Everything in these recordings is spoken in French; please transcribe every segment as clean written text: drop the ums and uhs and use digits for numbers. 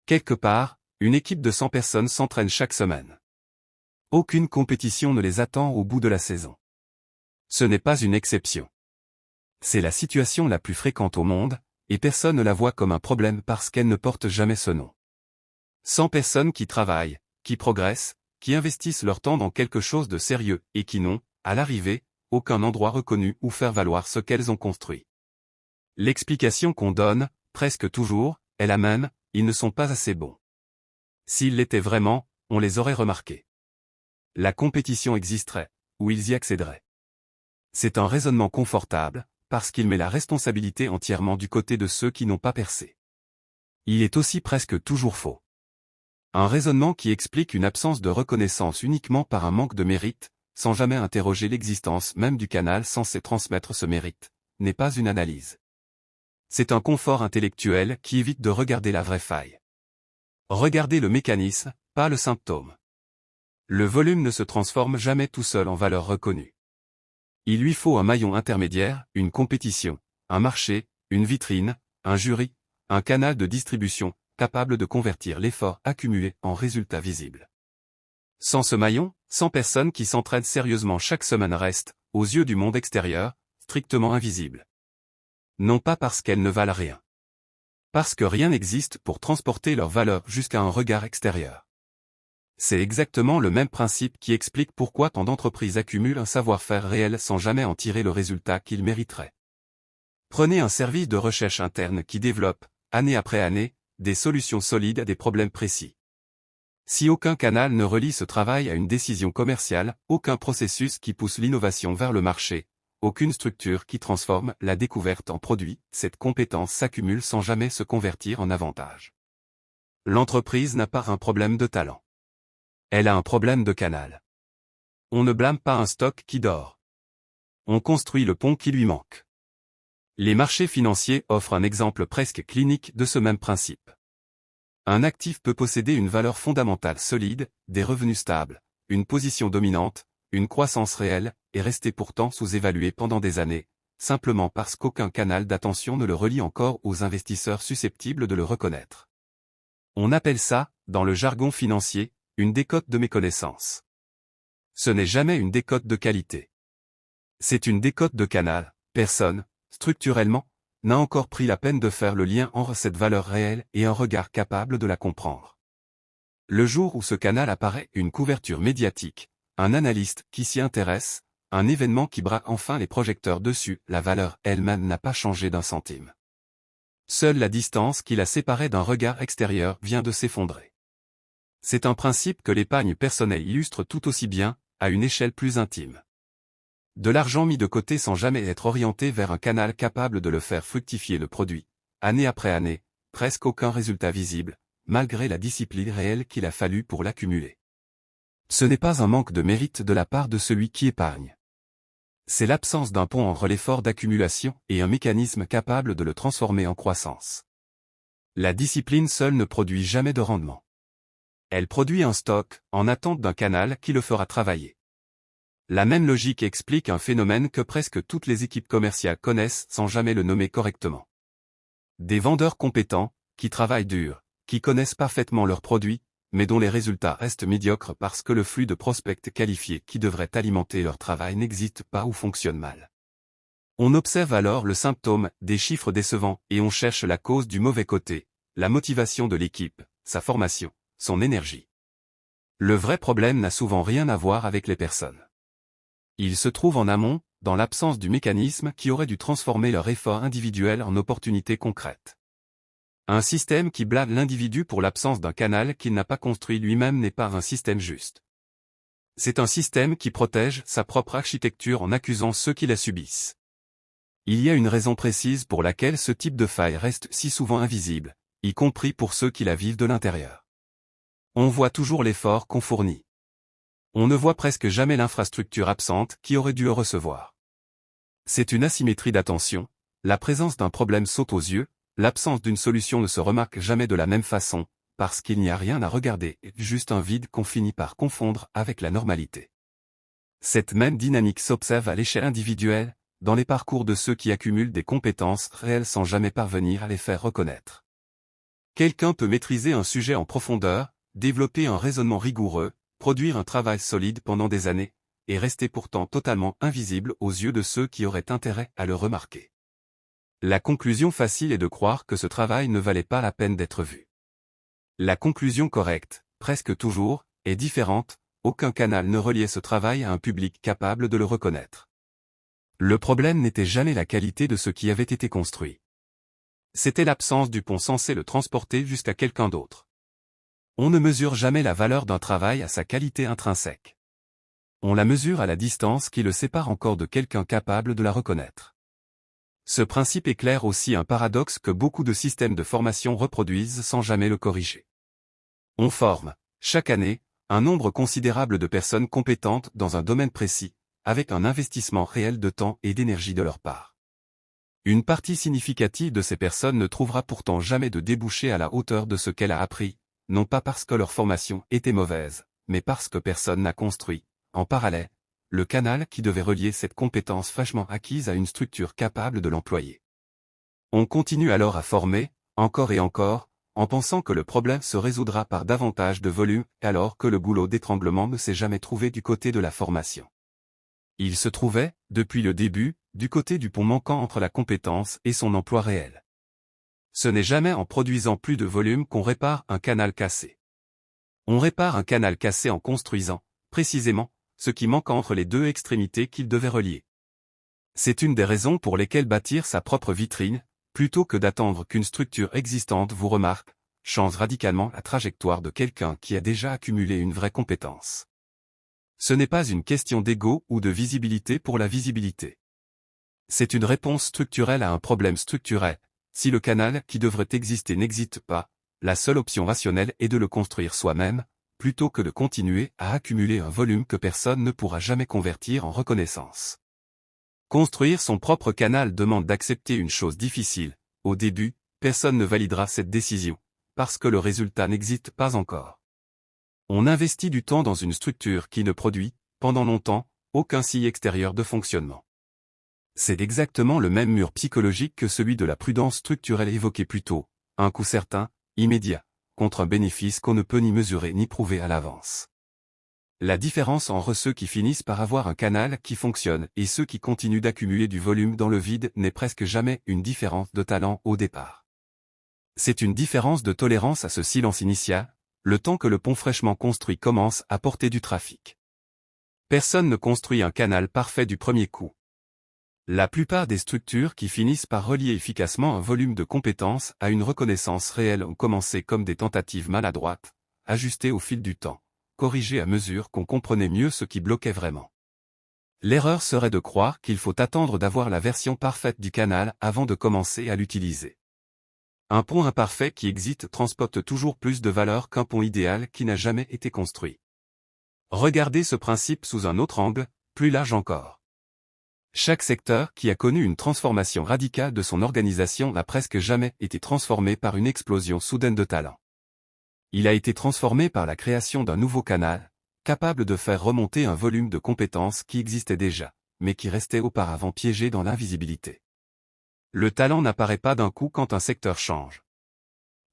Quelque part, une équipe de 100 personnes s'entraîne chaque semaine. Aucune compétition ne les attend au bout de la saison. Ce n'est pas une exception. C'est la situation la plus fréquente au monde, et personne ne la voit comme un problème parce qu'elle ne porte jamais ce nom. 100 personnes qui travaillent, qui progressent, qui investissent leur temps dans quelque chose de sérieux et qui n'ont, à l'arrivée, aucun endroit reconnu où faire valoir ce qu'elles ont construit. L'explication qu'on donne, presque toujours, est la même, ils ne sont pas assez bons. S'ils l'étaient vraiment, on les aurait remarqués. La compétition existerait, ou ils y accéderaient. C'est un raisonnement confortable, parce qu'il met la responsabilité entièrement du côté de ceux qui n'ont pas percé. Il est aussi presque toujours faux. Un raisonnement qui explique une absence de reconnaissance uniquement par un manque de mérite, sans jamais interroger l'existence même du canal censé transmettre ce mérite, n'est pas une analyse. C'est un confort intellectuel qui évite de regarder la vraie faille. Regardez le mécanisme, pas le symptôme. Le volume ne se transforme jamais tout seul en valeur reconnue. Il lui faut un maillon intermédiaire, une compétition, un marché, une vitrine, un jury, un canal de distribution, capable de convertir l'effort accumulé en résultat visible. Sans ce maillon, 100 personnes qui s'entraînent sérieusement chaque semaine restent, aux yeux du monde extérieur, strictement invisibles. Non pas parce qu'elles ne valent rien. Parce que rien n'existe pour transporter leur valeur jusqu'à un regard extérieur. C'est exactement le même principe qui explique pourquoi tant d'entreprises accumulent un savoir-faire réel sans jamais en tirer le résultat qu'ils mériteraient. Prenez un service de recherche interne qui développe, année après année, des solutions solides à des problèmes précis. Si aucun canal ne relie ce travail à une décision commerciale, aucun processus qui pousse l'innovation vers le marché, aucune structure qui transforme la découverte en produit, cette compétence s'accumule sans jamais se convertir en avantage. L'entreprise n'a pas un problème de talent. Elle a un problème de canal. On ne blâme pas un stock qui dort. On construit le pont qui lui manque. Les marchés financiers offrent un exemple presque clinique de ce même principe. Un actif peut posséder une valeur fondamentale solide, des revenus stables, une position dominante, une croissance réelle, et rester pourtant sous-évalué pendant des années, simplement parce qu'aucun canal d'attention ne le relie encore aux investisseurs susceptibles de le reconnaître. On appelle ça, dans le jargon financier, une décote de méconnaissance. Ce n'est jamais une décote de qualité. C'est une décote de canal. Personne, structurellement, n'a encore pris la peine de faire le lien entre cette valeur réelle et un regard capable de la comprendre. Le jour où ce canal apparaît, une couverture médiatique, un analyste qui s'y intéresse, un événement qui braque enfin les projecteurs dessus, la valeur elle-même n'a pas changé d'un centime. Seule la distance qui la séparait d'un regard extérieur vient de s'effondrer. C'est un principe que l'épargne personnelle illustre tout aussi bien, à une échelle plus intime. De l'argent mis de côté sans jamais être orienté vers un canal capable de le faire fructifier le produit, année après année, presque aucun résultat visible, malgré la discipline réelle qu'il a fallu pour l'accumuler. Ce n'est pas un manque de mérite de la part de celui qui épargne. C'est l'absence d'un pont entre l'effort d'accumulation et un mécanisme capable de le transformer en croissance. La discipline seule ne produit jamais de rendement. Elle produit un stock, en attente d'un canal qui le fera travailler. La même logique explique un phénomène que presque toutes les équipes commerciales connaissent sans jamais le nommer correctement. Des vendeurs compétents, qui travaillent dur, qui connaissent parfaitement leurs produits, mais dont les résultats restent médiocres parce que le flux de prospects qualifiés qui devrait alimenter leur travail n'existe pas ou fonctionne mal. On observe alors le symptôme, des chiffres décevants, et on cherche la cause du mauvais côté, la motivation de l'équipe, sa formation, son énergie. Le vrai problème n'a souvent rien à voir avec les personnes. Il se trouve en amont, dans l'absence du mécanisme qui aurait dû transformer leur effort individuel en opportunités concrètes. Un système qui blâme l'individu pour l'absence d'un canal qu'il n'a pas construit lui-même n'est pas un système juste. C'est un système qui protège sa propre architecture en accusant ceux qui la subissent. Il y a une raison précise pour laquelle ce type de faille reste si souvent invisible, y compris pour ceux qui la vivent de l'intérieur. On voit toujours l'effort qu'on fournit. On ne voit presque jamais l'infrastructure absente qui aurait dû le recevoir. C'est une asymétrie d'attention, la présence d'un problème saute aux yeux, l'absence d'une solution ne se remarque jamais de la même façon, parce qu'il n'y a rien à regarder, juste un vide qu'on finit par confondre avec la normalité. Cette même dynamique s'observe à l'échelle individuelle, dans les parcours de ceux qui accumulent des compétences réelles sans jamais parvenir à les faire reconnaître. Quelqu'un peut maîtriser un sujet en profondeur, développer un raisonnement rigoureux, produire un travail solide pendant des années, et rester pourtant totalement invisible aux yeux de ceux qui auraient intérêt à le remarquer. La conclusion facile est de croire que ce travail ne valait pas la peine d'être vu. La conclusion correcte, presque toujours, est différente, aucun canal ne reliait ce travail à un public capable de le reconnaître. Le problème n'était jamais la qualité de ce qui avait été construit. C'était l'absence du pont censé le transporter jusqu'à quelqu'un d'autre. On ne mesure jamais la valeur d'un travail à sa qualité intrinsèque. On la mesure à la distance qui le sépare encore de quelqu'un capable de la reconnaître. Ce principe éclaire aussi un paradoxe que beaucoup de systèmes de formation reproduisent sans jamais le corriger. On forme, chaque année, un nombre considérable de personnes compétentes dans un domaine précis, avec un investissement réel de temps et d'énergie de leur part. Une partie significative de ces personnes ne trouvera pourtant jamais de débouché à la hauteur de ce qu'elle a appris, non pas parce que leur formation était mauvaise, mais parce que personne n'a construit, en parallèle, le canal qui devait relier cette compétence fraîchement acquise à une structure capable de l'employer. On continue alors à former, encore et encore, en pensant que le problème se résoudra par davantage de volume, alors que le goulot d'étranglement ne s'est jamais trouvé du côté de la formation. Il se trouvait, depuis le début, du côté du pont manquant entre la compétence et son emploi réel. Ce n'est jamais en produisant plus de volume qu'on répare un canal cassé. On répare un canal cassé en construisant, précisément, ce qui manque entre les deux extrémités qu'il devait relier. C'est une des raisons pour lesquelles bâtir sa propre vitrine, plutôt que d'attendre qu'une structure existante vous remarque, change radicalement la trajectoire de quelqu'un qui a déjà accumulé une vraie compétence. Ce n'est pas une question d'ego ou de visibilité pour la visibilité. C'est une réponse structurelle à un problème structurel. Si le canal qui devrait exister n'existe pas, la seule option rationnelle est de le construire soi-même, plutôt que de continuer à accumuler un volume que personne ne pourra jamais convertir en reconnaissance. Construire son propre canal demande d'accepter une chose difficile. Au début, personne ne validera cette décision, parce que le résultat n'existe pas encore. On investit du temps dans une structure qui ne produit, pendant longtemps, aucun signe extérieur de fonctionnement. C'est exactement le même mur psychologique que celui de la prudence structurelle évoquée plus tôt, un coût certain, immédiat, contre un bénéfice qu'on ne peut ni mesurer ni prouver à l'avance. La différence entre ceux qui finissent par avoir un canal qui fonctionne et ceux qui continuent d'accumuler du volume dans le vide n'est presque jamais une différence de talent au départ. C'est une différence de tolérance à ce silence initial, le temps que le pont fraîchement construit commence à porter du trafic. Personne ne construit un canal parfait du premier coup. La plupart des structures qui finissent par relier efficacement un volume de compétences à une reconnaissance réelle ont commencé comme des tentatives maladroites, ajustées au fil du temps, corrigées à mesure qu'on comprenait mieux ce qui bloquait vraiment. L'erreur serait de croire qu'il faut attendre d'avoir la version parfaite du canal avant de commencer à l'utiliser. Un pont imparfait qui existe transporte toujours plus de valeur qu'un pont idéal qui n'a jamais été construit. Regardez ce principe sous un autre angle, plus large encore. Chaque secteur qui a connu une transformation radicale de son organisation n'a presque jamais été transformé par une explosion soudaine de talent. Il a été transformé par la création d'un nouveau canal, capable de faire remonter un volume de compétences qui existait déjà, mais qui restait auparavant piégé dans l'invisibilité. Le talent n'apparaît pas d'un coup quand un secteur change.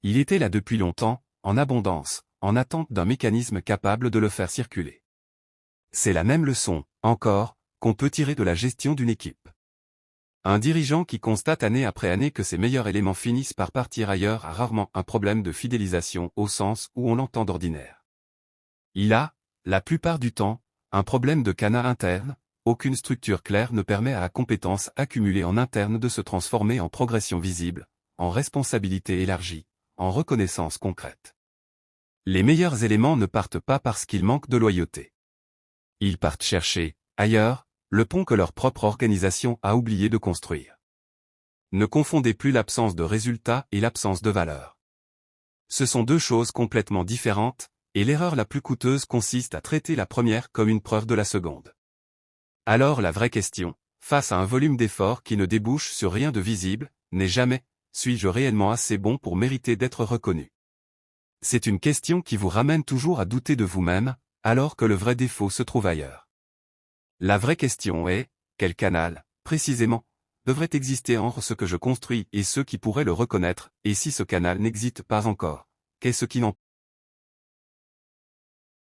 Il était là depuis longtemps, en abondance, en attente d'un mécanisme capable de le faire circuler. C'est la même leçon, encore, qu'on peut tirer de la gestion d'une équipe. Un dirigeant qui constate année après année que ses meilleurs éléments finissent par partir ailleurs a rarement un problème de fidélisation au sens où on l'entend d'ordinaire. Il a, la plupart du temps, un problème de canal interne. Aucune structure claire ne permet à la compétence accumulée en interne de se transformer en progression visible, en responsabilité élargie, en reconnaissance concrète. Les meilleurs éléments ne partent pas parce qu'ils manquent de loyauté. Ils partent chercher, ailleurs, le pont que leur propre organisation a oublié de construire. Ne confondez plus l'absence de résultats et l'absence de valeur. Ce sont deux choses complètement différentes, et l'erreur la plus coûteuse consiste à traiter la première comme une preuve de la seconde. Alors la vraie question, face à un volume d'efforts qui ne débouche sur rien de visible, n'est jamais « suis-je réellement assez bon pour mériter d'être reconnu ?» C'est une question qui vous ramène toujours à douter de vous-même, alors que le vrai défaut se trouve ailleurs. La vraie question est, quel canal, précisément, devrait exister entre ce que je construis et ceux qui pourraient le reconnaître, et si ce canal n'existe pas encore, qu'est-ce qui l'empêche?